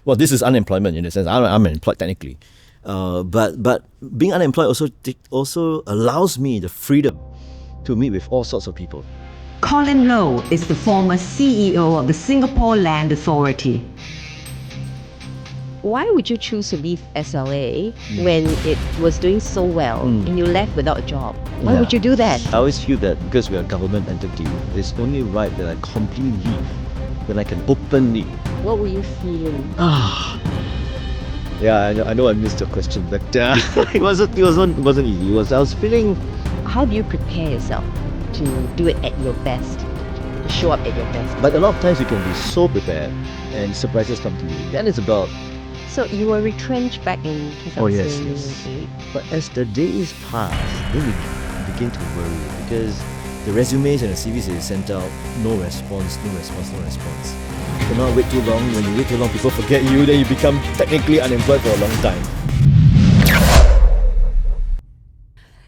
Well, this is unemployment in a sense. I'm unemployed technically. But being unemployed also allows me the freedom to meet with all sorts of people. Colin Low is the former CEO of the Singapore Land Authority. Why would you choose to leave SLA when it was doing so well and you left without a job? Why would you do that? I always feel that because we are a government entity, it's only right that I completely leave when I can openly. What were you feeling? Yeah, I know I missed your question, but it wasn't easy. I was feeling. How do you prepare yourself to do it at your best, to show up at your best? But a lot of times you can be so prepared and surprises come to you. Then it's about. So you were retrenched back in 2008. Oh yes. But as the days passed, then you begin to worry because the resumes and the CVs they sent out, no response. You cannot wait too long. When you wait too long, people forget you. Then you become technically unemployed for a long time.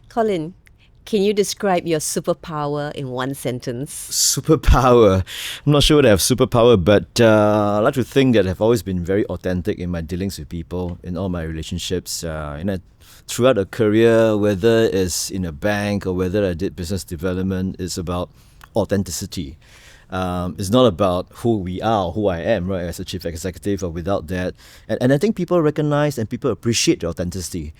Colin, can you describe your superpower in one sentence? Superpower. I'm not sure whether I have superpower, but I like to think that I've always been very authentic in my dealings with people, in all my relationships. Throughout a career, whether it's in a bank or whether I did business development, it's about authenticity. It's not about who we are or who I am, right, as a chief executive or without that. And I think people recognize and people appreciate the authenticity.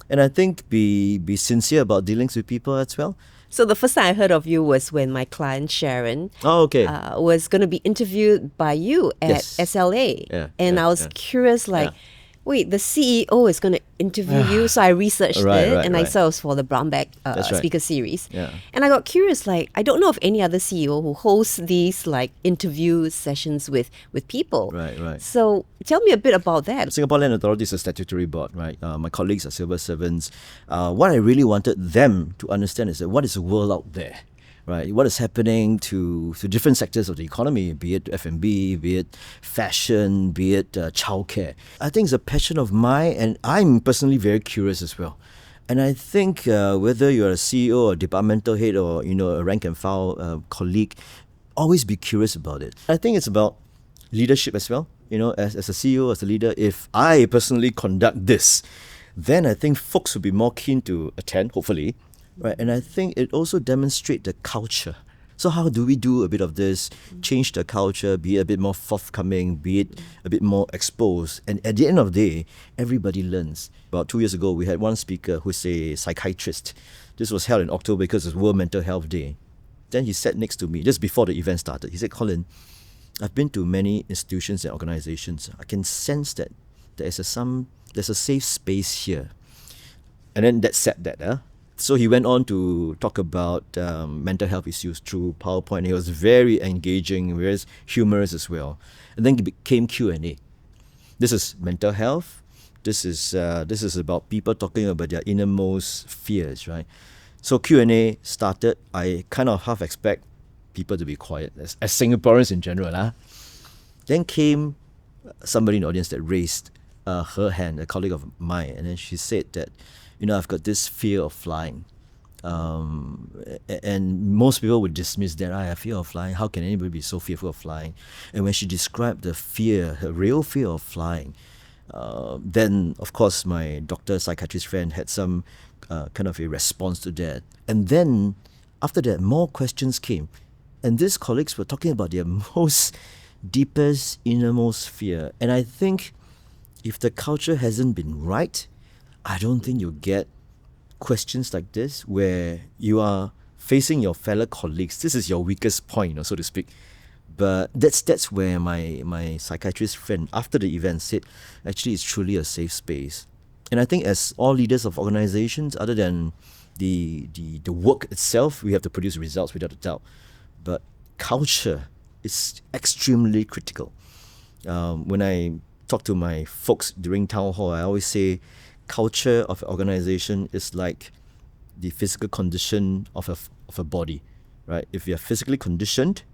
And I think be sincere about dealings with people as well. So the first time I heard of you was when my client Sharon was going to be interviewed by you at SLA. I was curious, wait, the CEO is going to interview you. So I researched I saw it was for the Brown Bag speaker series. And I got curious, I don't know of any other CEO who hosts these interview sessions with people. Right. So tell me a bit about that. Singapore Land Authority is a statutory board, right? My colleagues are civil servants. What I really wanted them to understand is that what is the world out there? Right, what is happening to different sectors of the economy, be it F&B, be it fashion, be it childcare. I think it's a passion of mine, and I'm personally very curious as well. And I think whether you're a CEO or departmental head or a rank and file colleague, always be curious about it. I think it's about leadership as well. As a CEO, as a leader, if I personally conduct this, then I think folks will be more keen to attend, hopefully. Right, and I think it also demonstrates the culture. So how do we do a bit of this, change the culture, be a bit more forthcoming, be it a bit more exposed? And at the end of the day, everybody learns. About 2 years ago, we had one speaker who's a psychiatrist. This was held in October because it's World Mental Health Day. Then he sat next to me, just before the event started. He said, Colin, I've been to many institutions and organizations. I can sense that there's a safe space here. And then that said that, So he went on to talk about mental health issues through PowerPoint. He was very engaging, very humorous as well. And then it became Q&A. This is mental health. This is about people talking about their innermost fears, right? So Q&A started. I kind of half expect people to be quiet, as Singaporeans in general. Then came somebody in the audience that raised her hand, a colleague of mine, and then she said that, I've got this fear of flying. And most people would dismiss that. I have fear of flying. How can anybody be so fearful of flying? And when she described the fear, her real fear of flying, then, of course, my doctor, psychiatrist friend had some kind of a response to that. And then, after that, more questions came. And these colleagues were talking about their most deepest, innermost fear. And I think if the culture hasn't been right, I don't think you'll get questions like this where you are facing your fellow colleagues. This is your weakest point, so to speak. But that's where my psychiatrist friend, after the event, said, actually, it's truly a safe space. And I think as all leaders of organizations, other than the work itself, we have to produce results without a doubt. But culture is extremely critical. When I talk to my folks during town hall, I always say, culture of an organization is like the physical condition of a body, right? If you're physically conditioned,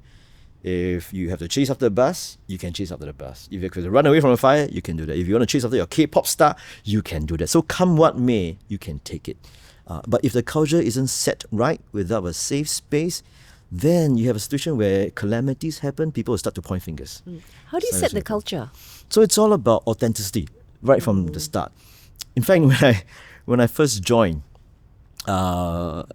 if you have to chase after the bus, you can chase after the bus. If you have to run away from a fire, you can do that. If you want to chase after your K-pop star, you can do that. So come what may, you can take it. But if the culture isn't set right without a safe space, then you have a situation where calamities happen, people will start to point fingers. How do you set the culture? So it's all about authenticity right from the start. In fact, when I first joined,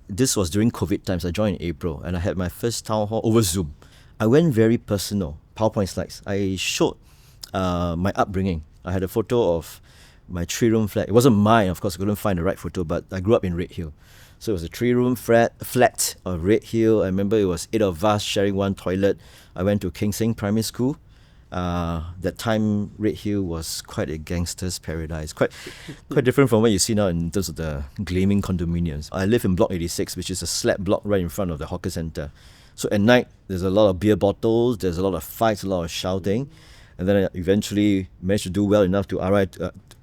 this was during COVID times. I joined in April, and I had my first town hall over Zoom. I went very personal, PowerPoint slides. I showed my upbringing. I had a photo of my 3-room flat. It wasn't mine, of course. I couldn't find the right photo, but I grew up in Redhill. So it was a 3-room flat of Redhill. I remember it was 8 of us sharing one toilet. I went to King Seng Primary School. That time, Redhill was quite a gangster's paradise. Quite different from what you see now in terms of the gleaming condominiums. I live in Block 86, which is a slab block right in front of the hawker centre. So at night, there's a lot of beer bottles, there's a lot of fights, a lot of shouting. And then I eventually managed to do well enough to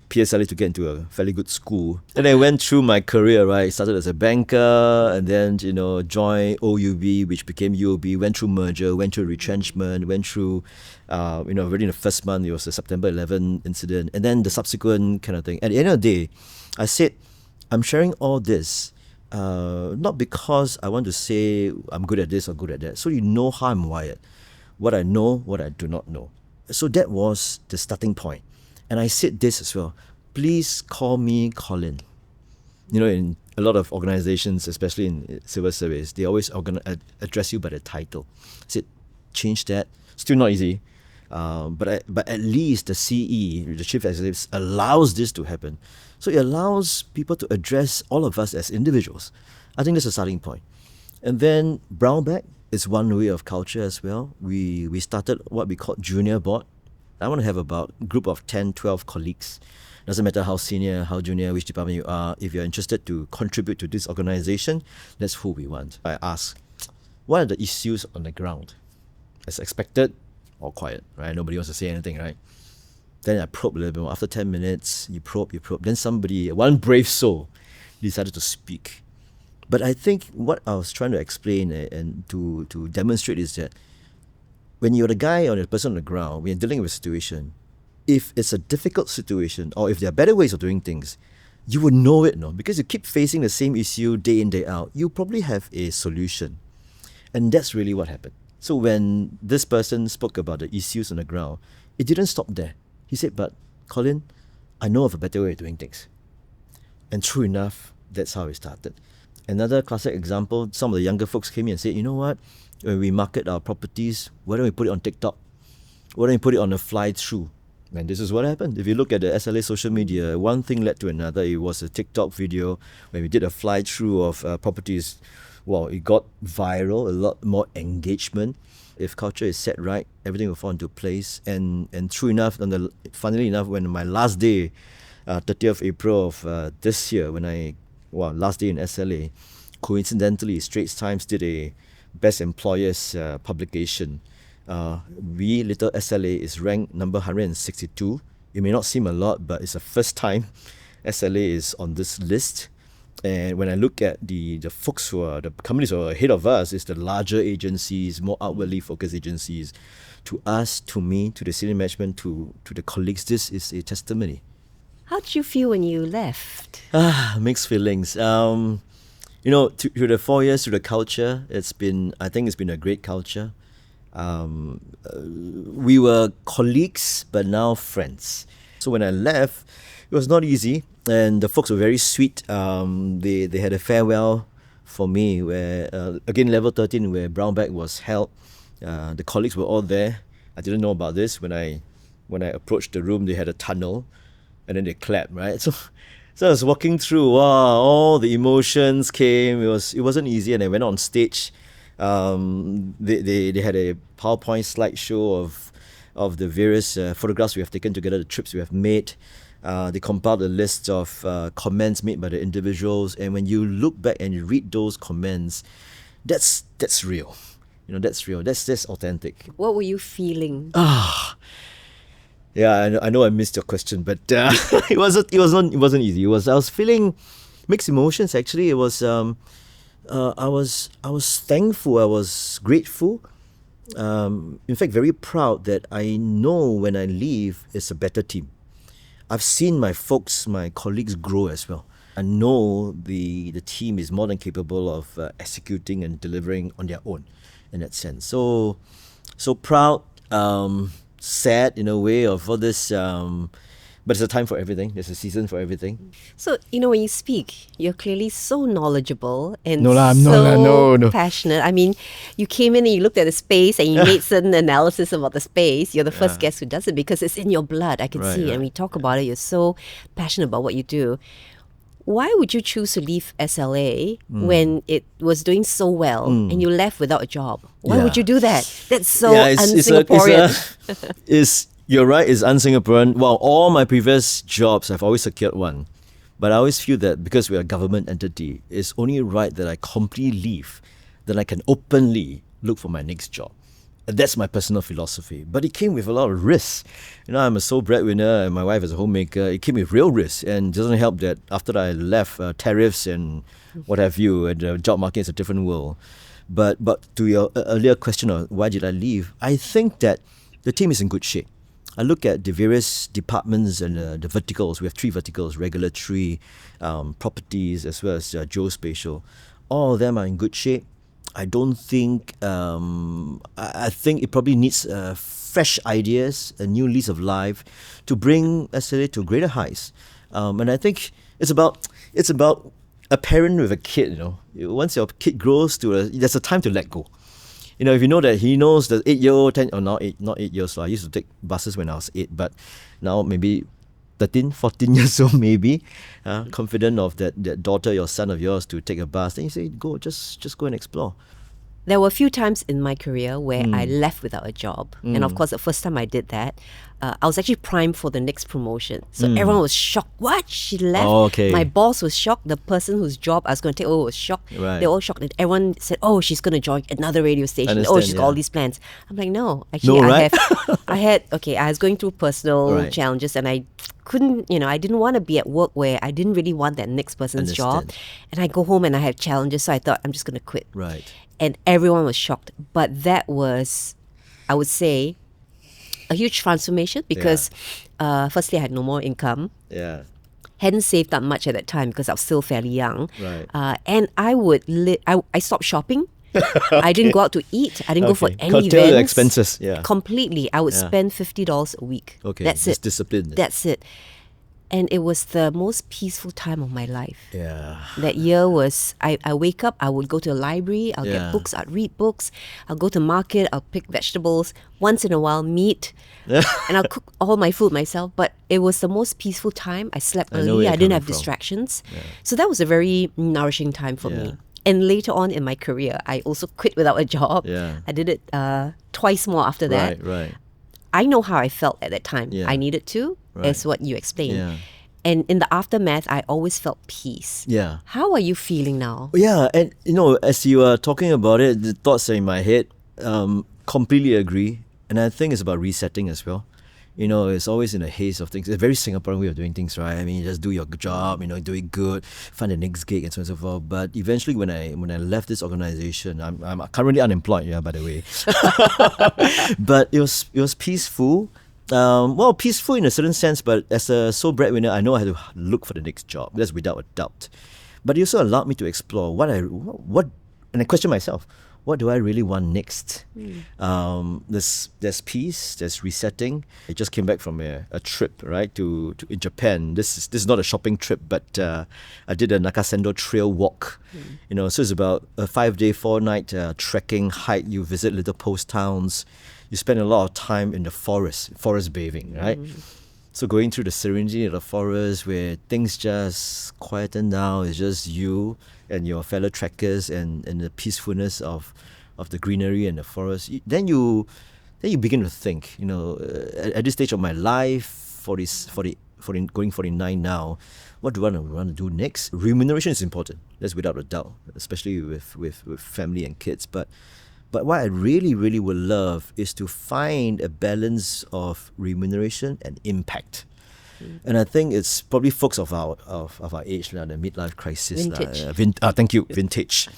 PSLE to get into a fairly good school. And I went through my career, right? Started as a banker, and then, joined OUB, which became UOB, went through merger, went through retrenchment, went through, already in the first month, it was the September 11 incident, and then the subsequent kind of thing. At the end of the day, I said, I'm sharing all this, not because I want to say I'm good at this or good at that. So you know how I'm wired, what I know, what I do not know. So that was the starting point. And I said this as well, please call me Colin. In a lot of organizations, especially in civil service, they always address you by the title. I said, change that. Still not easy. But at least the CE, the Chief Executive, allows this to happen. So it allows people to address all of us as individuals. I think that's a starting point. And then brown bag is one way of culture as well. We started what we call junior board. I want to have about a group of 10, 12 colleagues. Doesn't matter how senior, how junior, which department you are. If you're interested to contribute to this organization, that's who we want. I ask, what are the issues on the ground? As expected, all quiet, right? Nobody wants to say anything, right? Then I probe a little bit more. After 10 minutes, you probe. Then one brave soul, decided to speak. But I think what I was trying to explain and to demonstrate is that when you're the guy or the person on the ground, when you're dealing with a situation, if it's a difficult situation or if there are better ways of doing things, you will know it, no? Because you keep facing the same issue day in, day out, you probably have a solution. And that's really what happened. So when this person spoke about the issues on the ground, it didn't stop there. He said, but Colin, I know of a better way of doing things. And true enough, that's how it started. Another classic example, some of the younger folks came in and said, you know what? When we market our properties, why don't we put it on TikTok? Why don't we put it on a fly-through? And this is what happened. If you look at the SLA social media, one thing led to another. It was a TikTok video when we did a fly-through of properties. Well, it got viral, a lot more engagement. If culture is set right, everything will fall into place. And true enough, funnily enough, when my last day, 30th April of this year, last day in SLA, coincidentally, Straits Times did a Best Employers publication. We, Little SLA, is ranked number 162. It may not seem a lot, but it's the first time SLA is on this list. And when I look at the folks the companies who are ahead of us, it's the larger agencies, more outwardly focused agencies. To us, to me, to the senior management, to the colleagues, this is a testimony. How did you feel when you left? Mixed feelings. Through the 4 years, through the culture, I think it's been a great culture. We were colleagues, but now friends. So when I left, it was not easy, and the folks were very sweet. They had a farewell for me, where again level 13, where brown bag was held. The colleagues were all there. I didn't know about this. When I approached the room, they had a tunnel, and then they clapped, right? So I was walking through, all the emotions came. It wasn't easy, and I went on stage. They had a PowerPoint slideshow of the various photographs we have taken together, the trips we have made. They compiled a list of comments made by the individuals, and when you look back and you read those comments, that's real. That's real. That's authentic. What were you feeling? Yeah, I know I missed your question, but it wasn't easy. I was feeling mixed emotions actually. It was I was thankful. I was grateful. In fact, very proud that I know when I leave, it's a better team. I've seen my folks, my colleagues grow as well. I know the team is more than capable of executing and delivering on their own in that sense. So proud. sad in a way of all this. But it's a time for everything. There's a season for everything. So, when you speak, you're clearly so knowledgeable and passionate. I mean, you came in and you looked at the space and you made certain analysis about the space. You're the first guest who does it because it's in your blood. I can see. And we talk about it. You're so passionate about what you do. Why would you choose to leave SLA when it was doing so well and you left without a job? Why would you do that? That's so un-Singaporean. You're right, it's un-Singaporean. Well, all my previous jobs, I've always secured one. But I always feel that because we're a government entity, it's only right that I completely leave, then I can openly look for my next job. And that's my personal philosophy. But it came with a lot of risks. I'm a sole breadwinner and my wife is a homemaker. It came with real risks. And it doesn't help that after I left, tariffs and what have you, and the job market is a different world. But to your earlier question of why did I leave, I think that the team is in good shape. I look at the various departments and the verticals. We have 3 verticals: regulatory, properties, as well as geospatial. All of them are in good shape. I don't think, I think it probably needs fresh ideas, a new lease of life to bring SLA to greater heights. And I think it's about a parent with a kid, Once your kid grows there's a time to let go. If you know that he knows the 8-year-old, not 8 years, so I used to take buses when I was 8, but now maybe 13, 14 years old maybe, confident of that daughter, your son of yours to take a bus, then you say, go, just go and explore. There were a few times in my career where I left without a job. And of course, the first time I did that, I was actually primed for the next promotion. So everyone was shocked. What? She left? Oh, okay. My boss was shocked. The person whose job I was going to take over was shocked. Right. They were all shocked. And everyone said, oh, she's going to join another radio station. She's got all these plans. I'm like, no. Actually, I was going through personal challenges and I couldn't, I didn't want to be at work where I didn't really want that next person's job. And I go home and I have challenges. So I thought, I'm just going to quit. Right. And everyone was shocked. But that was, I would say, a huge transformation because firstly, I had no more income. Yeah. Hadn't saved up much at that time because I was still fairly young. Right. And I would, I stopped shopping. I didn't go out to eat. I didn't go for any Curtail events. your expenses. Yeah. Completely. I would spend $50 a week. Okay. That's it. Discipline. That's it. And it was the most peaceful time of my life. Yeah. That year was, I wake up, I would go to a library, I'll get books, I'd read books, I'll go to market, I'll pick vegetables, once in a while meat, and I'll cook all my food myself. But it was the most peaceful time. I slept early, I didn't have distractions. Yeah. So that was a very nourishing time for me. And later on in my career, I also quit without a job. Yeah. I did it twice more after that. Right. I know how I felt at that time. Yeah. I needed to, as what you explained. Yeah. And in the aftermath, I always felt peace. Yeah. How are you feeling now? Yeah, and as you are talking about it, the thoughts are in my head. Completely agree. And I think it's about resetting as well. It's always in a haze of things. It's a very Singaporean way of doing things, right? I mean, you just do your job, do it good, find the next gig, and so on and so forth. But eventually, when I left this organization, I'm currently unemployed, by the way. But it was peaceful. Peaceful in a certain sense, but as a sole breadwinner, I know I had to look for the next job. That's without a doubt. But it also allowed me to explore and I question myself. What do I really want next? There's peace, there's resetting. I just came back from a trip, right, to in Japan. This is not a shopping trip, but I did a Nakasendo trail walk. So it's about a 5-day, 4-night trekking hike. You visit little post towns. You spend a lot of time in the forest bathing, right? So going through the serenity of the forest where things just quieten down, it's just you and your fellow trekkers and the peacefulness of the greenery and the forest. Then you begin to think, at this stage of my life, going 49 now, what do I want to do next? Remuneration is important, that's without a doubt, especially with family and kids. But what I really, really would love is to find a balance of remuneration and impact. And I think it's probably folks of our age, the midlife crisis. Vintage. Thank you, vintage.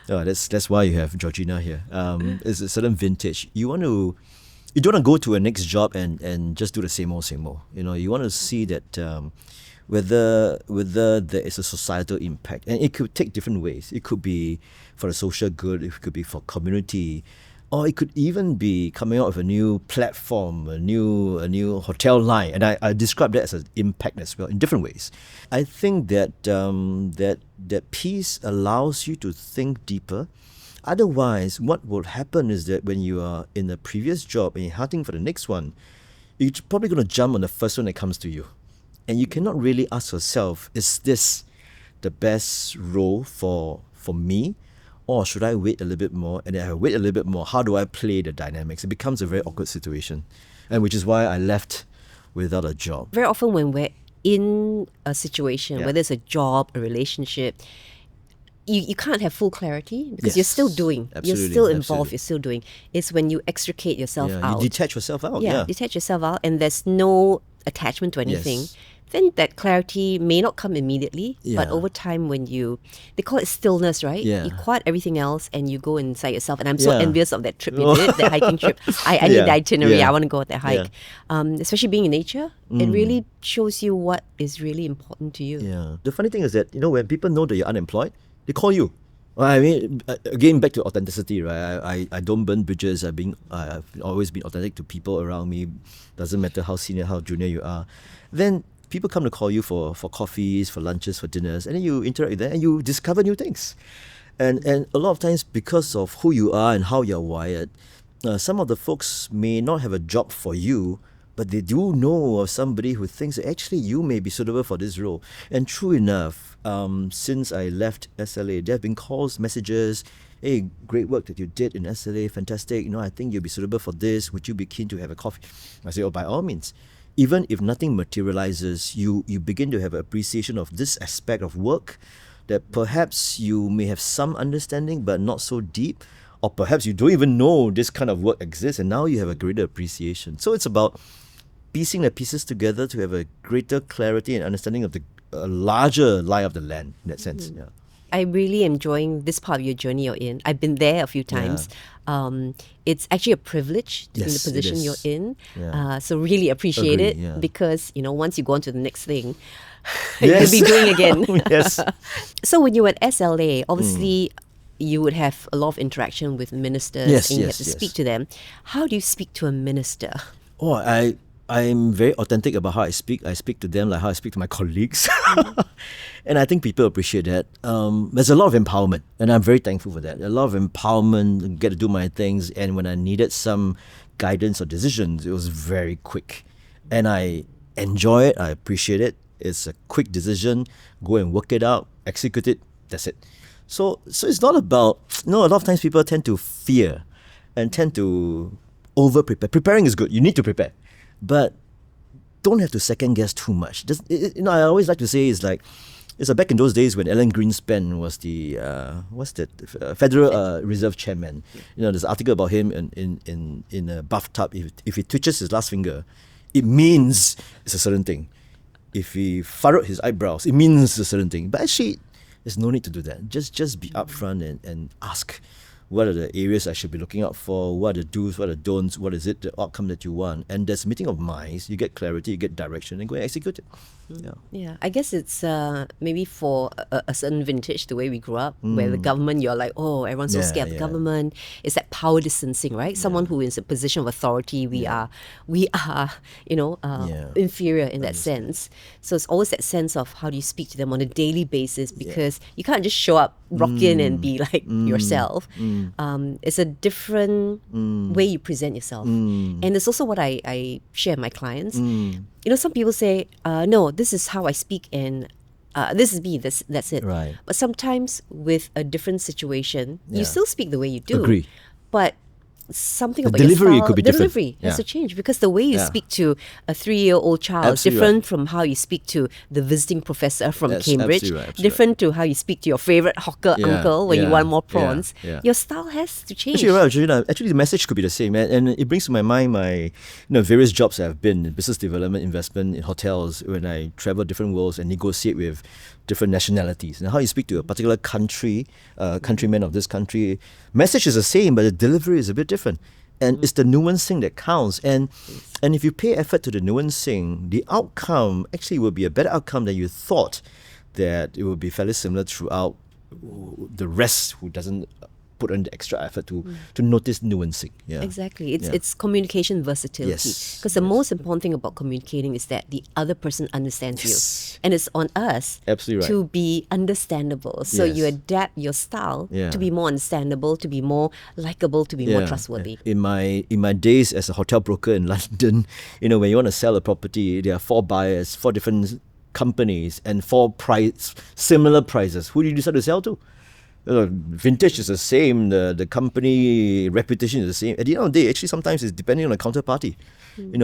That's why you have Georgina here. It's a certain vintage. You don't want to go to a next job and just do the same old. You want to see that whether there is a societal impact, and it could take different ways. It could be for the social good, it could be for community, Or it could even be coming out with a new platform, a new hotel line, and I describe that as an impact as well in different ways. I think that that piece allows you to think deeper. Otherwise, what will happen is that when you are in a previous job and you're hunting for the next one, you're probably going to jump on the first one that comes to you, and you cannot really ask yourself, is this the best role for me? Or should I wait a little bit more? And then I wait a little bit more. How do I play the dynamics? It becomes a very awkward situation. And which is why I left without a job. Very often when we're in a situation, whether it's a job, a relationship, you can't have full clarity because you're still doing. Absolutely, you're still involved, you're still doing. It's when you extricate yourself out. You detach yourself out. Detach yourself out, and there's no attachment to anything. Then that clarity may not come immediately, but over time when they call it stillness, right? You quiet everything else and you go inside yourself. And I'm so envious of that trip you did, that hiking trip. I need the itinerary. I want to go on that hike. Especially being in nature, it really shows you what is really important to you. Yeah. The funny thing is that, when people know that you're unemployed, they call you. I mean, again, back to authenticity, right? I don't burn bridges. I've always been authentic to people around me. Doesn't matter how senior, how junior you are. Then people come to call you for coffees, for lunches, for dinners, and then you interact with them and you discover new things. And a lot of times, because of who you are and how you're wired, some of the folks may not have a job for you, but they do know of somebody who thinks that actually you may be suitable for this role. And true enough, since I left SLA, there have been calls, messages, hey, great work that you did in SLA, fantastic, I think you'll be suitable for this, would you be keen to have a coffee? I say, by all means. Even if nothing materializes, you begin to have an appreciation of this aspect of work that perhaps you may have some understanding but not so deep, or perhaps you don't even know this kind of work exists, and now you have a greater appreciation. So it's about piecing the pieces together to have a greater clarity and understanding of the larger lie of the land in that sense. Yeah. I'm really enjoying this part of your journey you're in. I've been there a few times. It's actually a privilege to be in the position you're in. So really appreciate it because, once you go on to the next thing, you'll be doing again. So when you were at SLA, obviously you would have a lot of interaction with ministers and you have to speak to them. How do you speak to a minister? I'm very authentic about how I speak. I speak to them like how I speak to my colleagues. And I think people appreciate that. There's a lot of empowerment, and I'm very thankful for that. A lot of empowerment, get to do my things, and when I needed some guidance or decisions, it was very quick. And I enjoy it, I appreciate it. It's a quick decision, go and work it out, execute it, that's it. So it's not about, a lot of times people tend to fear and tend to over-prepare. Preparing is good, you need to prepare. But don't have to second guess too much. I always like to say it's like back in those days when Alan Greenspan was the Federal Reserve Chairman. There's an article about him in a bathtub. If he twitches his last finger, it means it's a certain thing. If he furrowed his eyebrows, it means it's a certain thing. But actually, there's no need to do that. Just be upfront and ask. What are the areas I should be looking out for? What are the do's, what are the don'ts? What is it, the outcome that you want? And there's a meeting of minds. You get clarity, you get direction, and go and execute it. Yeah, I guess it's maybe for a certain vintage, the way we grew up, where the government, you're like, everyone's so scared of the government. It's that power distancing, right? Someone who is in a position of authority, we are, inferior in that sense. So it's always that sense of how do you speak to them on a daily basis, because you can't just show up, rock in and be like yourself. It's a different way you present yourself. And it's also what I share with my clients. Some people say, no, this is how I speak and this is me, that's it. Right. But sometimes with a different situation, you still speak the way you do. Agree. But something the about delivery your style, could be different. Delivery has to change, because the way you speak to a 3-year-old child is different from how you speak to the visiting professor from Cambridge, different to how you speak to your favorite hawker uncle when you want more prawns. Your style has to change. Actually, the message could be the same, and it brings to my mind my various jobs I've been in, business development, investment in hotels, when I travel different worlds and negotiate with different nationalities. And how you speak to a particular country, countrymen of this country, message is the same, but the delivery is a bit different. And it's the nuancing that counts. And if you pay effort to the nuancing, the outcome actually will be a better outcome than you thought, that it will be fairly similar throughout the rest who doesn't put in the extra effort to notice nuancing. Yeah. Exactly. It's communication versatility. Because the most important thing about communicating is that the other person understands you. And it's on us to be understandable. So you adapt your style to be more understandable, to be more likable, to be more trustworthy. In my days as a hotel broker in London, when you want to sell a property, there are 4 buyers, 4 different companies, and 4 similar prices. Who do you decide to sell to? Vintage is the same, the company reputation is the same. At the end of the day, actually sometimes it's depending on the counterparty.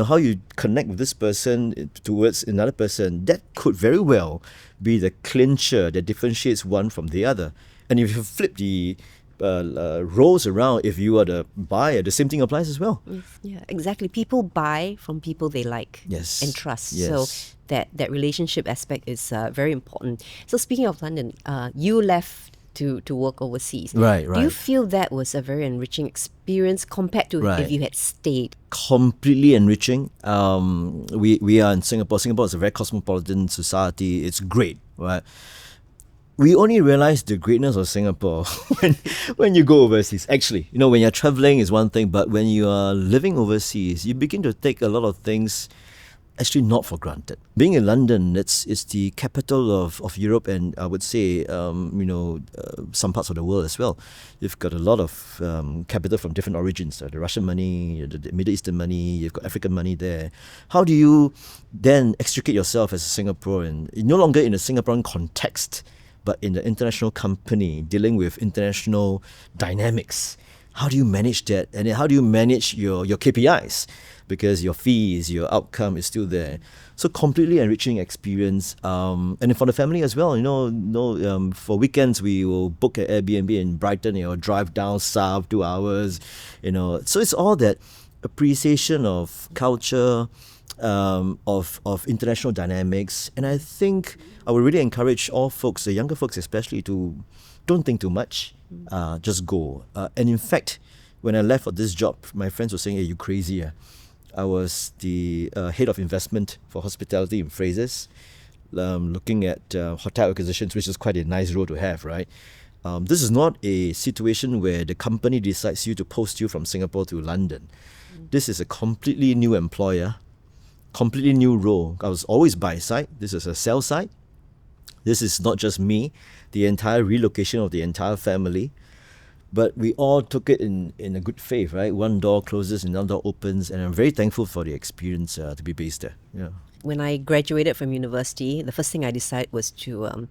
How you connect with this person towards another person, that could very well be the clincher that differentiates one from the other. And if you flip the roles around, if you are the buyer, the same thing applies as well. Yeah, exactly. People buy from people they like and trust. So that relationship aspect is very important. So speaking of London, you left to work overseas. Right. Do you feel that was a very enriching experience compared to if you had stayed? Completely enriching. We are in Singapore. Singapore is a very cosmopolitan society. It's great, right? We only realize the greatness of Singapore when you go overseas. Actually, when you're traveling is one thing, but when you are living overseas, you begin to take a lot of things actually not for granted. Being in London, it's the capital of Europe, and I would say some parts of the world as well. You've got a lot of capital from different origins. The Russian money, the Middle Eastern money, you've got African money there. How do you then extricate yourself as a Singaporean? You're no longer in a Singaporean context, but in the international company dealing with international dynamics. How do you manage that? And then how do you manage your KPIs? Because your fees, your outcome is still there. So completely enriching experience. And for the family as well, for weekends we will book an Airbnb in Brighton, drive down south 2 hours, So it's all that appreciation of culture, of international dynamics. And I think I would really encourage all folks, the younger folks especially, to don't think too much, just go. And in fact, when I left for this job, my friends were saying, "Hey, you crazy? I was the head of investment for hospitality in Frasers, looking at hotel acquisitions, which is quite a nice role to have, right? This is not a situation where the company decides to post you from Singapore to London. This is a completely new employer, completely new role. I was always buy side. This is a sell side. This is not just me, the entire relocation of the entire family. But we all took it in a good faith, right? One door closes, another door opens, and I'm very thankful for the experience to be based there. Yeah. When I graduated from university, the first thing I decided was to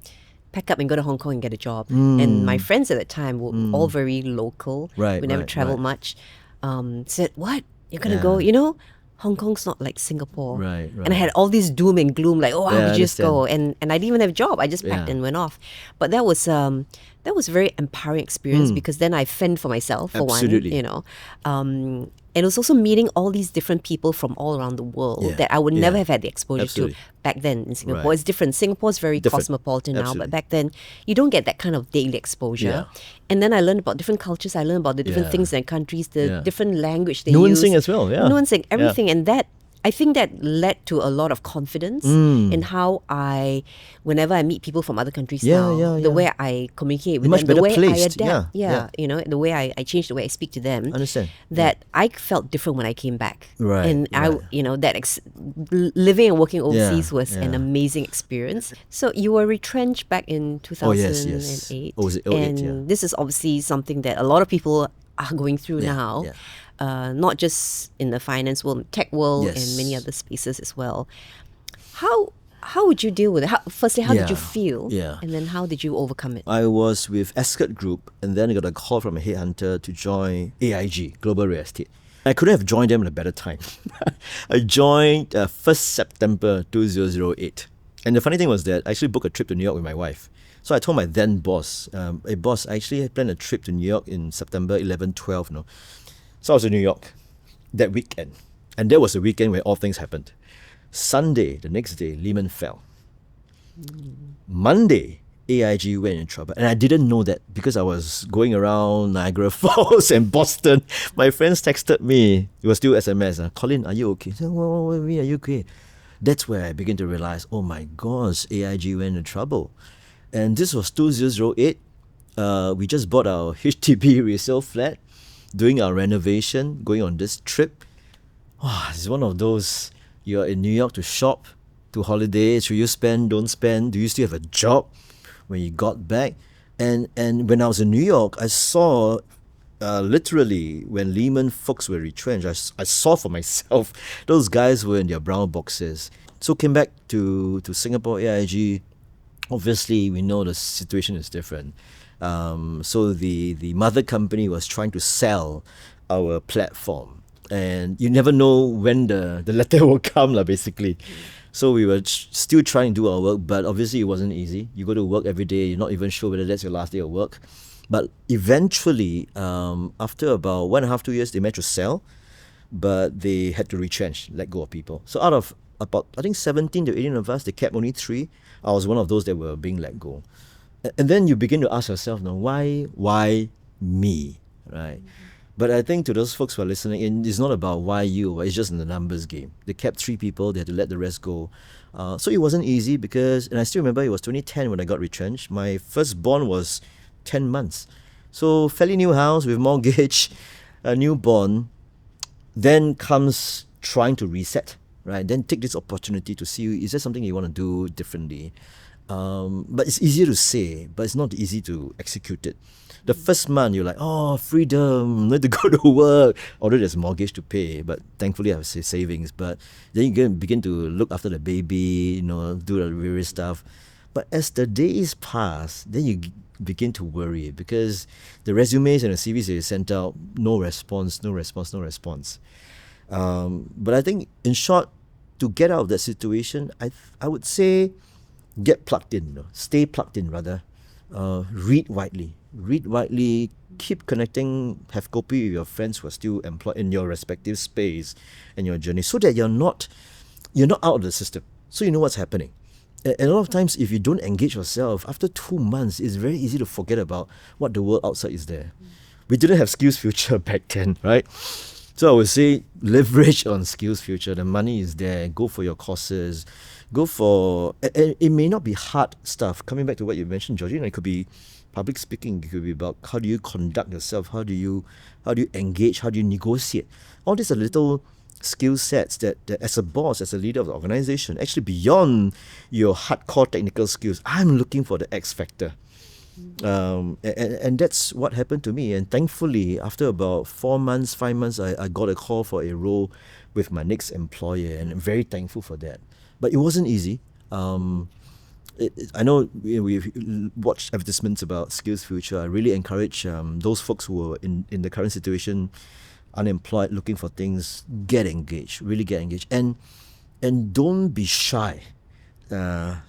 pack up and go to Hong Kong and get a job. And my friends at that time were all very local. Right, we never traveled much. Said, "What? You're going to go? Hong Kong's not like Singapore." Right. And I had all this doom and gloom, like, how could you just go? And I didn't even have a job. I just packed and went off. But that was a very empowering experience because then I fend for myself, for Absolutely. one, and it was also meeting all these different people from all around the world that I would never have had the exposure Absolutely. to back then in Singapore. Right. It's different. Singapore's very cosmopolitan now, but back then you don't get that kind of daily exposure. And then I learned about different cultures. I learned about the different things in countries, the different language they use. Nuancing as well, Nuancing, everything. And that, I think that led to a lot of confidence in how whenever I meet people from other countries the way I communicate with much them, the way placed. I adapt, the way I change the way I speak to them. Understand. That I felt different when I came back. Right. And living and working overseas was an amazing experience. So you were retrenched back in 2008. Oh, was it 08? And this is obviously something that a lot of people are going through now. Yeah. Not just in the finance world, tech world, and many other spaces as well. How would you deal with it? Firstly, how did you feel? Yeah. And then how did you overcome it? I was with Ascot Group, and then I got a call from a headhunter to join AIG, Global Real Estate. I couldn't have joined them at a better time. I joined 1st September 2008. And the funny thing was that I actually booked a trip to New York with my wife. So I told my then boss, hey boss, I actually had planned a trip to New York in September 11, 12. So I was in New York that weekend. And that was the weekend where all things happened. Sunday, the next day, Lehman fell. Monday, AIG went in trouble. And I didn't know that because I was going around Niagara Falls and Boston. My friends texted me. It was still SMS. Colin, are you okay? I said, what, are you okay? That's where I began to realize, oh my gosh, AIG went in trouble. And this was 2008. we just bought our HDB resale flat, doing our renovation, going on this trip. It's one of those, you're in New York to shop, to holiday. Should you spend, don't spend? Do you still have a job when you got back? And when I was in New York, I saw literally when Lehman folks were retrenched, I saw for myself those guys were in their brown boxes. So came back to Singapore AIG. Obviously, we know the situation is different. So the mother company was trying to sell our platform, and you never know when the letter will come, basically. So we were still trying to do our work, but obviously it wasn't easy. You go to work every day, you're not even sure whether that's your last day of work. But eventually, after about 1.5 2 years, they managed to sell, but they had to retrench, let go of people. So out of about, I think, 17 to 18 of us, they kept only 3. I was one of those that were being let go. And then you begin to ask yourself, now, why me, right? But I think to those folks who are listening in, it's not about why you, it's just in the numbers game. They kept 3 people, they had to let the rest go. So it wasn't easy because, and I still remember it was 2010 when I got retrenched. My first bond was 10 months. So fairly new house with mortgage, a new bond. Then comes trying to reset, right? Then take this opportunity to see, is there something you want to do differently? But it's easier to say, but it's not easy to execute it. The first month, you're like, oh, freedom, need to go to work, although there's mortgage to pay, but thankfully I have savings. But then you begin to look after the baby, do the various stuff. But as the days pass, then you begin to worry because the resumes and the CVs that you sent out, no response. But I think, in short, to get out of that situation, I would say get plugged in, stay plugged in rather. Read widely, keep connecting, have copy with your friends who are still employed in your respective space and your journey, so that you're not out of the system, so you know what's happening. And a lot of times, if you don't engage yourself, after 2 months, it's very easy to forget about what the world outside is there. We didn't have Skills Future back then, right? So I would say leverage on Skills Future. The money is there. Go for your courses. Go for, and it may not be hard stuff. Coming back to what you mentioned, Georgina, it could be public speaking. It could be about how do you conduct yourself, how do you engage, how do you negotiate. All these are little skill sets that as a boss, as a leader of the organization, actually beyond your hardcore technical skills, I'm looking for the X factor. And that's what happened to me. And thankfully, after about 4 months, 5 months, I got a call for a role with my next employer, and I'm very thankful for that. But it wasn't easy. I know we've watched advertisements about Skills Future. I really encourage those folks who are in the current situation, unemployed, looking for things, get engaged, really get engaged. And don't be shy to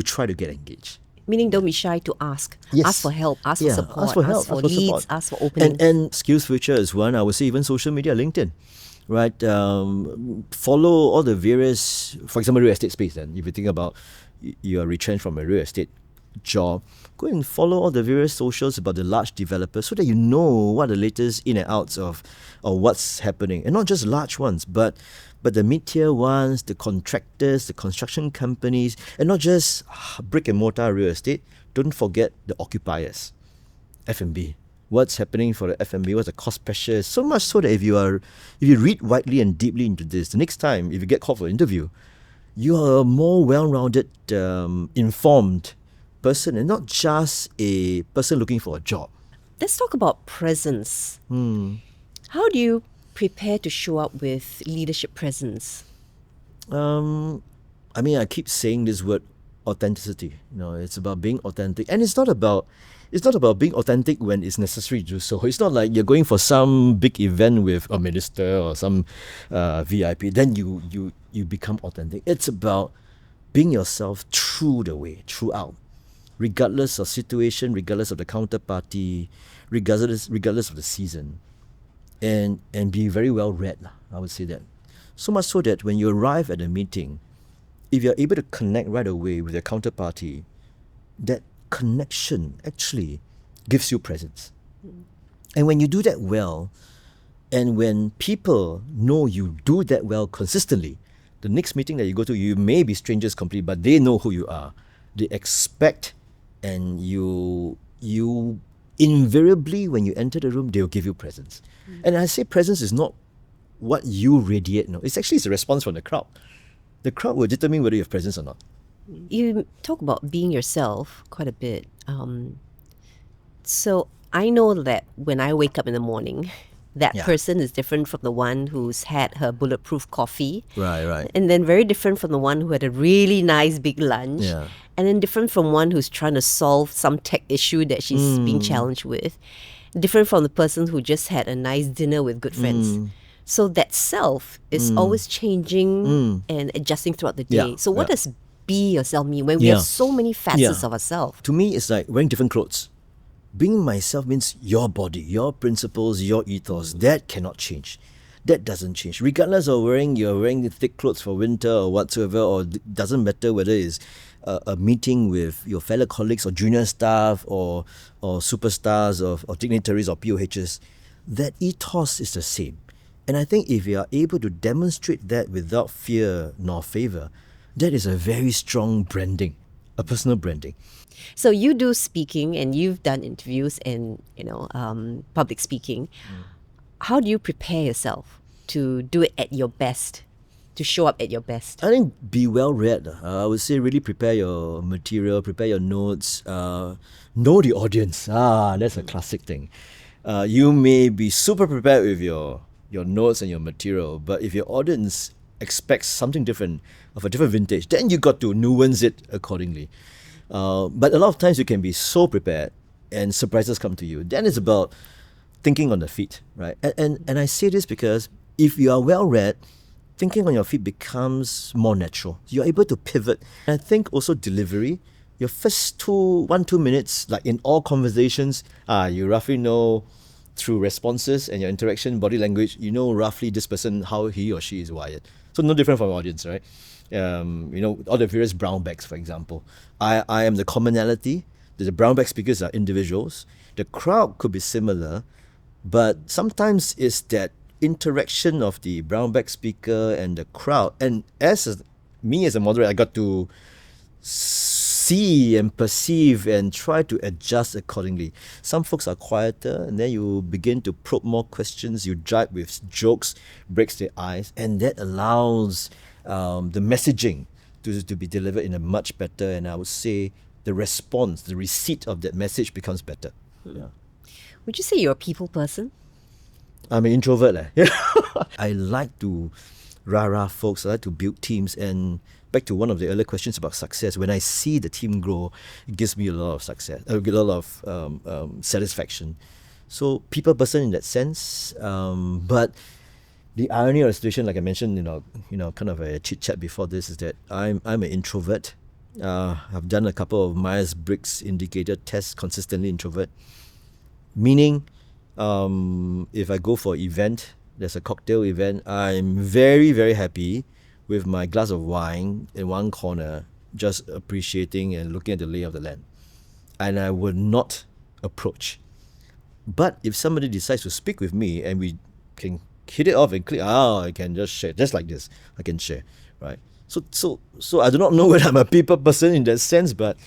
try to get engaged. Meaning, don't be shy to ask. Yes. Ask for help, ask for support, ask for help, ask for leads, support. ask for openings. And Skills Future is one. I would say even social media, LinkedIn, right? Follow all the various, for example, real estate space. Then, if you think about you are retrenched from a real estate job, go and follow all the various socials about the large developers so that you know what the latest in and outs of what's happening. And not just large ones, but the mid-tier ones, the contractors, the construction companies, and not just brick and mortar real estate. Don't forget the occupiers, F&B. What's happening for the F&B? What's the cost pressure? So much so that if you read widely and deeply into this, the next time if you get called for an interview, you are a more well-rounded, informed person, and not just a person looking for a job. Let's talk about presence. How do you prepare to show up with leadership presence? I keep saying this word, authenticity. It's about being authentic, and it's not about being authentic when it's necessary to do so. It's not like you're going for some big event with a minister or some VIP, then you become authentic. It's about being yourself throughout, regardless of situation, regardless of the counterparty, regardless of the season, and be very well read. I would say that. So much so that when you arrive at a meeting, if you're able to connect right away with your counterparty, that connection actually gives you presence. And when you do that well, and when people know you do that well consistently, the next meeting that you go to, you may be strangers completely, but they know who you are. They expect, and you invariably when you enter the room, they'll give you presents. And I say presence is not what you radiate. No, it's a response from the crowd. The crowd will determine whether you have presence or not. You talk about being yourself quite a bit. So I know that when I wake up in the morning, that person is different from the one who's had her bulletproof coffee. Right. And then very different from the one who had a really nice big lunch. Yeah. And then different from one who's trying to solve some tech issue that she's being challenged with. Different from the person who just had a nice dinner with good friends. So that self is always changing and adjusting throughout the day. Yeah. So what does be yourself mean when we have so many facets of ourselves? To me, it's like wearing different clothes. Being myself means your body, your principles, your ethos. That cannot change. That doesn't change. Regardless of you're wearing thick clothes for winter or whatsoever, or doesn't matter whether it's a meeting with your fellow colleagues or junior staff or superstars or dignitaries or POHs, that ethos is the same. And I think if you are able to demonstrate that without fear nor favor, that is a very strong branding, a personal branding. So you do speaking and you've done interviews and public speaking. How do you prepare yourself to do it at your best, to show up at your best? I think be well read. I would say really prepare your material, prepare your notes, know the audience. That's a classic thing. You may be super prepared with your notes and your material, but if your audience expects something different, of a different vintage, then you got to nuance it accordingly. But a lot of times you can be so prepared and surprises come to you. Then it's about thinking on the feet, right? And I say this because if you are well read, thinking on your feet becomes more natural. You're able to pivot. And I think also delivery, your first 2 minutes, like in all conversations, you roughly know through responses and your interaction, body language, you know roughly this person, how he or she is wired. So no different from our audience, right? All the various brown bags, for example. I am the commonality. The brown bag speakers are individuals. The crowd could be similar, but sometimes it's that interaction of the brown bag speaker and the crowd. And as a moderator, I got to see and perceive and try to adjust accordingly. Some folks are quieter, and then you begin to probe more questions. You jibe with jokes, breaks their ice, and that allows the messaging to be delivered in a much better, and I would say the response, the receipt of that message becomes better. Yeah. Would you say you're a people person? I'm an introvert. I like to rah-rah folks. I like to build teams. And back to one of the earlier questions about success, when I see the team grow, it gives me a lot of success, a lot of satisfaction. So people person in that sense, but the irony of the situation, like I mentioned, kind of a chit chat before this, is that I'm an introvert. I've done a couple of Myers-Briggs indicator tests, consistently introvert. Meaning, if I go for an event, there's a cocktail event, I'm very, very happy with my glass of wine in one corner, just appreciating and looking at the lay of the land. And I would not approach. But if somebody decides to speak with me and we can hit it off and click, I can just share, just like this, I can share, right? So I do not know whether I'm a people person in that sense, but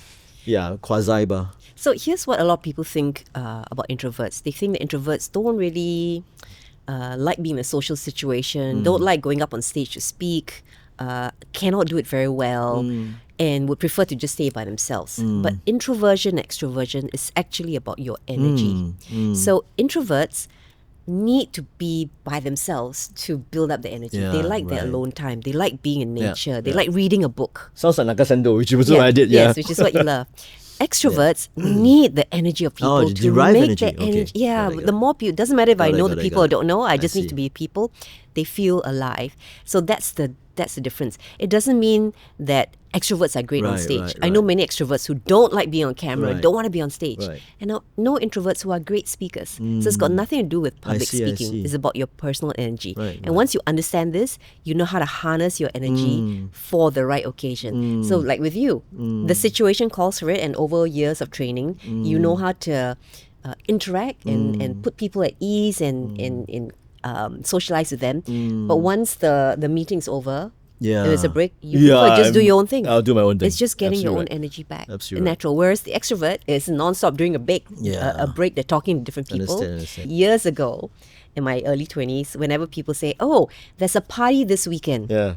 yeah, quasi-ba. So here's what a lot of people think about introverts. They think that introverts don't really like being in a social situation, don't like going up on stage to speak, cannot do it very well, and would prefer to just stay by themselves. But introversion, extroversion is actually about your energy. So introverts need to be by themselves to build up the energy. They like their alone time. They like being in nature. They like reading a book. Sounds like Nakasendo, which is what I did. Yes, which is what you love. Extroverts need the energy of people to make their energy. Yeah, the more people, doesn't matter if I know the people or don't know, I just need to be people. They feel alive. So that's the difference. It doesn't mean that extroverts are great on stage. I know many extroverts who don't like being on camera, don't want to be on stage. And no introverts who are great speakers. So it's got nothing to do with public speaking. It's about your personal energy. And once you understand this, you know how to harness your energy for the right occasion. So like with you, the situation calls for it, and over years of training, you know how to interact and put people at ease and socialize with them. But once the meeting's over, Yeah. If it's a break, you prefer just do your own thing. I'll do my own thing. It's just getting your own Absolutely right. energy back. Absolutely Natural. Whereas the extrovert is non-stop doing a break. Yeah. A break, they're talking to different people. Understand. Years ago, in my early 20s, whenever people say, oh, there's a party this weekend. Yeah.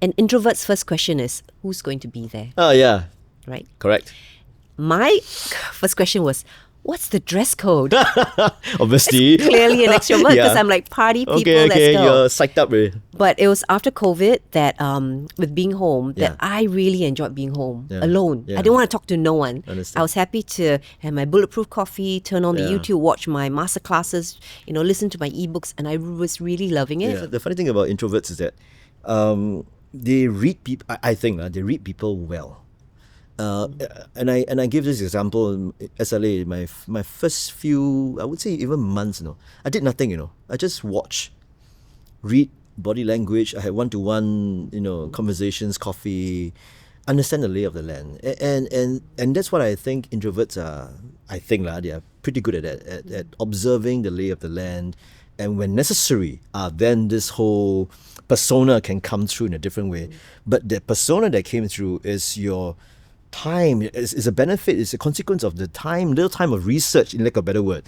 An introvert's first question is, who's going to be there? Oh, yeah. Right? Correct. My first question was, what's the dress code? Obviously. It's clearly an extrovert because I'm like, party people, let's go. You're psyched up, really. But it was after COVID that, with being home, that I really enjoyed being home alone. I didn't want to talk to no one. Understand. I was happy to have my bulletproof coffee, turn on the YouTube, watch my master classes, listen to my ebooks, and I was really loving it. Yeah. The funny thing about introverts is that they read people. I think they read people well. And I give this example, SLA, my first few, I would say even months, I did nothing, I just read body language. I had one-to-one, conversations, coffee, understand the lay of the land. And that's what I think introverts are, they are pretty good at that, at observing the lay of the land. And when necessary, then this whole persona can come through in a different way. But the persona that came through is your time, is a benefit, it's a consequence of the little time of research, in lack of a better word,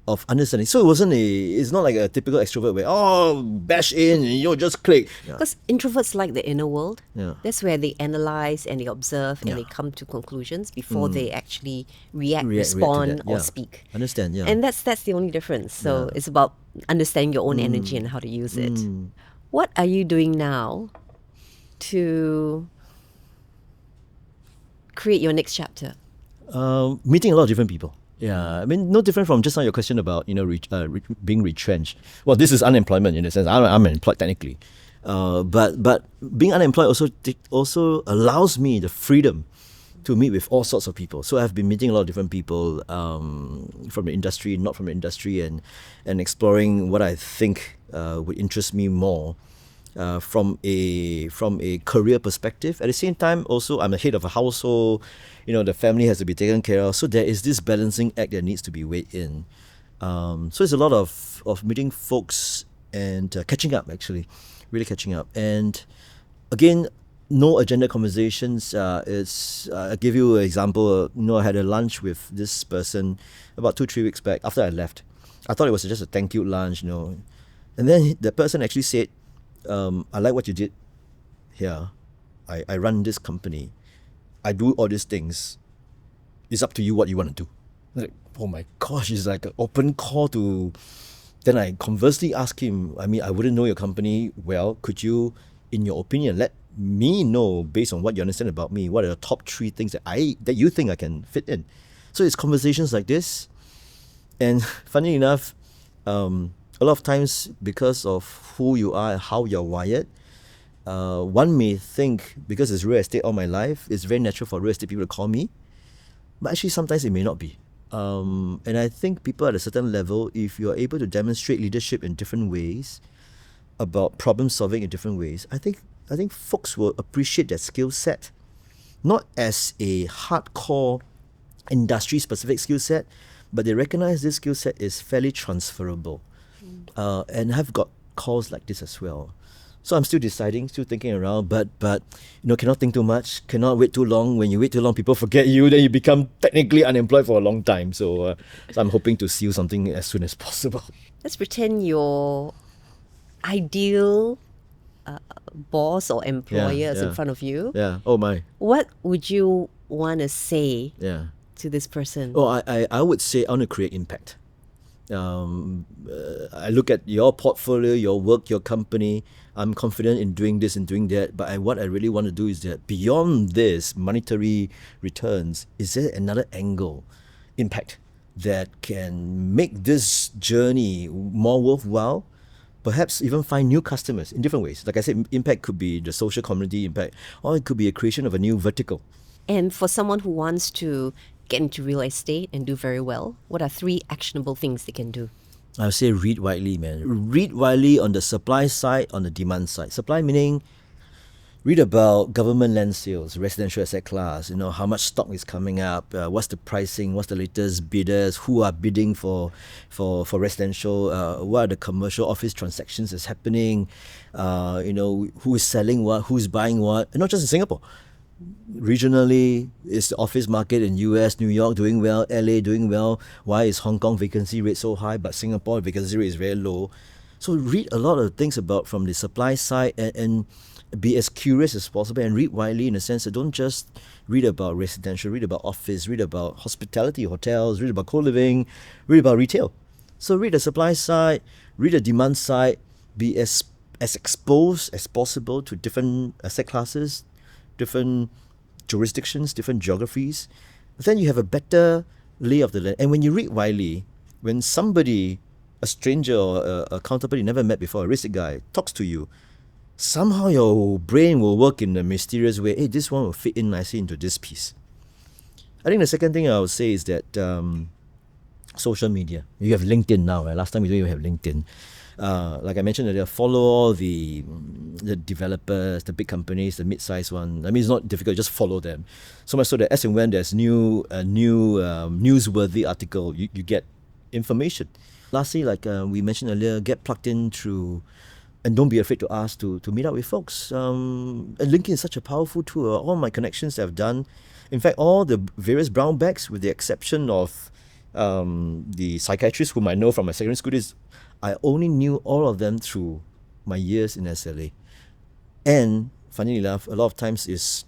of understanding. So it's not like a typical extrovert where, bash in and just click. Because introverts like the inner world. Yeah. That's where they analyze and they observe and they come to conclusions before they actually react, respond, or speak. Understand, yeah. And that's the only difference. So it's about understanding your own energy and how to use it. What are you doing now to create your next chapter? Meeting a lot of different people. Yeah, I mean, no different from just now your question about being retrenched. Well, this is unemployment in a sense. I'm unemployed technically, but being unemployed also allows me the freedom to meet with all sorts of people. So I've been meeting a lot of different people from the industry, not from the industry, and exploring what I think would interest me more. From a career perspective. At the same time, also I'm the head of a household. The family has to be taken care of. So there is this balancing act that needs to be weighed in. So it's a lot of meeting folks and catching up, actually, really catching up. And again, no agenda conversations. I'll give you an example. I had a lunch with this person about 2-3 weeks back after I left. I thought it was just a thank you lunch, and then the person actually said, I like what you did here. I run this company. I do all these things. It's up to you what you want to do. Like, oh my gosh, it's like an open call to... Then I conversely ask him, I wouldn't know your company well. Could you, in your opinion, let me know, based on what you understand about me, what are the top 3 things that you think I can fit in? So it's conversations like this. And funny enough, a lot of times, because of who you are and how you're wired, one may think, because it's real estate all my life, it's very natural for real estate people to call me. But actually, sometimes it may not be. And I think people at a certain level, if you're able to demonstrate leadership in different ways, about problem solving in different ways, I think folks will appreciate that skill set, not as a hardcore industry specific skill set, but they recognize this skill set is fairly transferable. And I've got calls like this as well. So I'm still deciding, still thinking around, but cannot think too much, cannot wait too long. When you wait too long, people forget you, then you become technically unemployed for a long time. So I'm hoping to seal something as soon as possible. Let's pretend your ideal boss or employer is in front of you. Yeah. Oh my. What would you want to say to this person? Oh, I would say I want to create impact. I look at your portfolio, your work, your company. I'm confident in doing this and doing that. But what I really want to do is that beyond this monetary returns, is there another angle, impact, that can make this journey more worthwhile? Perhaps even find new customers in different ways. Like I said, impact could be the social community impact, or it could be a creation of a new vertical. And for someone who wants to get into real estate and do very well, what are 3 actionable things they can do? I would say read widely, man. Read widely on the supply side, on the demand side. Supply meaning read about government land sales, residential asset class, how much stock is coming up, what's the pricing, what's the latest bidders, who are bidding for residential, what are the commercial office transactions that's happening, who is selling what, who's buying what, and not just in Singapore. Regionally, is the office market in US, New York doing well, LA doing well? Why is Hong Kong vacancy rate so high, but Singapore vacancy rate is very low? So read a lot of things about from the supply side and be as curious as possible and read widely in the sense that don't just read about residential, read about office, read about hospitality, hotels, read about co-living, read about retail. So read the supply side, read the demand side, be as exposed as possible to different asset classes, different jurisdictions, different geographies. Then you have a better lay of the land. And when you read widely, when somebody, a stranger or a counterpart you never met before, a risk guy, talks to you, somehow your brain will work in a mysterious way. Hey, this one will fit in nicely into this piece. I think the second thing I would say is that social media. You have LinkedIn now, right? Last time we didn't even have LinkedIn. Like I mentioned earlier, follow all the developers, the big companies, the mid-sized one. I mean, it's not difficult, just follow them. So much so that as and when there's new newsworthy article, you get information. Lastly, like we mentioned earlier, get plugged in through, and don't be afraid to ask to meet up with folks. And LinkedIn is such a powerful tool. All my connections that I've done, in fact, all the various brown bags, with the exception of the psychiatrists whom I know from my secondary school days, I only knew all of them through my years in SLA. And funny enough, a lot of times it's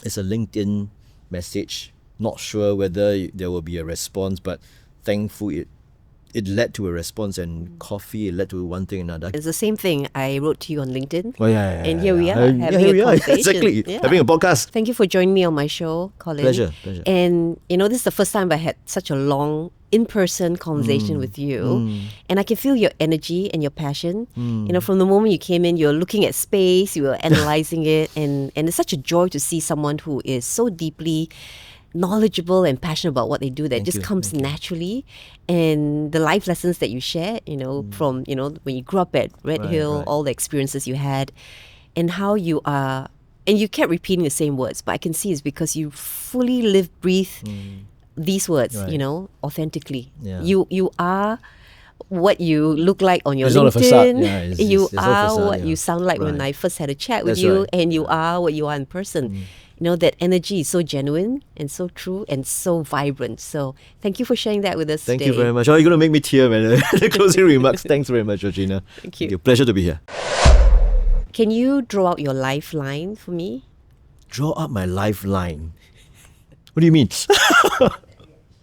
a LinkedIn message. Not sure whether there will be a response, but thankful it led to a response, and coffee, it led to one thing another. It's the same thing. I wrote to you on LinkedIn. Oh, yeah. And here we are having a conversation. Exactly. Yeah. Having a podcast. Thank you for joining me on my show, Colin. Pleasure. And, this is the first time I had such a long in-person conversation with you. And I can feel your energy and your passion. From the moment you came in, you're looking at space, you were analyzing it. And it's such a joy to see someone who is so deeply knowledgeable and passionate about what they do that just comes naturally. And the life lessons that you share, from, when you grew up at Red Hill, all the experiences you had, and how you are, and you kept repeating the same words, but I can see it's because you fully live, breathe these words, authentically. Yeah. You are what you look like on your it's not a facade. LinkedIn. Yeah, it's you not a are facade, what you sound like when I first had a chat with That's you, right. and you are what you are in person. That energy is so genuine and so true and so vibrant. So thank you for sharing that with us today. Thank you very much. Oh, you're going to make me tear, man. The closing remarks. Thanks very much, Georgina. Thank you. Pleasure to be here. Can you draw out your lifeline for me? Draw up my lifeline. What do you mean?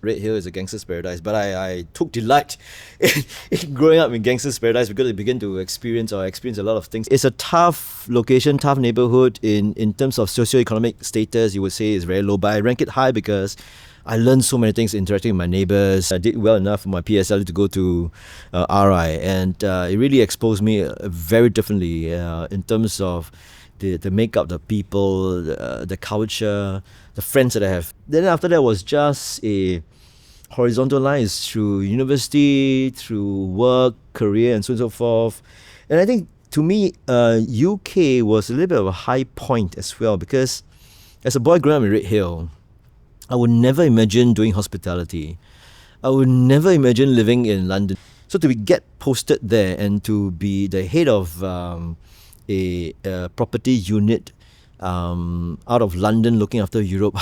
Red Hill is a gangster's paradise, but I took delight in growing up in gangster's paradise because I began to experience a lot of things. It's a tough location, tough neighborhood in terms of socioeconomic status. You would say it's very low, but I rank it high because I learned so many things interacting with my neighbors. I did well enough for my PSL to go to RI, and it really exposed me very differently in terms of the makeup, the people, the culture, the friends that I have. Then after that was just a horizontal line, is through university, through work, career, and so on and so forth. And I think to me, UK was a little bit of a high point as well, because as a boy growing up in Red Hill, I would never imagine doing hospitality. I would never imagine living in London. So to get posted there and to be the head of a property unit out of London looking after Europe,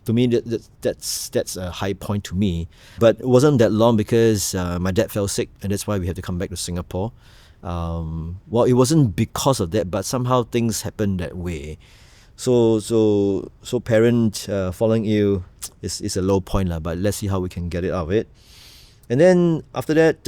to me that's a high point to me. But it wasn't that long because my dad fell sick, and that's why we had to come back to Singapore. Well, it wasn't because of that, but somehow things happened that way. So parent falling ill is a low point lah, but let's see how we can get it out of it. And then after that,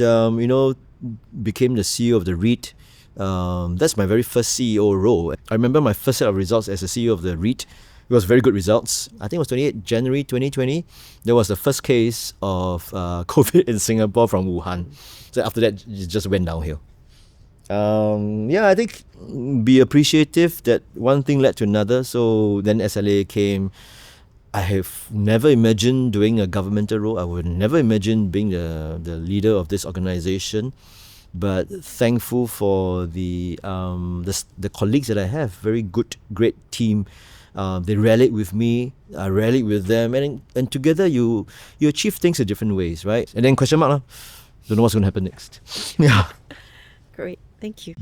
became the CEO of the REIT. That's my very first CEO role. I remember my first set of results as a CEO of the REIT. It was very good results. I think it was 28 January 2020. There was the first case of COVID in Singapore from Wuhan. So after that, it just went downhill. I think be appreciative that one thing led to another. So then SLA came. I have never imagined doing a governmental role. I would never imagine being the leader of this organization. but thankful for the colleagues that I have. Very good, great team. They rallied with me, I rallied with them, and together you achieve things in different ways, right? And then question mark, don't know what's going to happen next. Yeah. Great, thank you.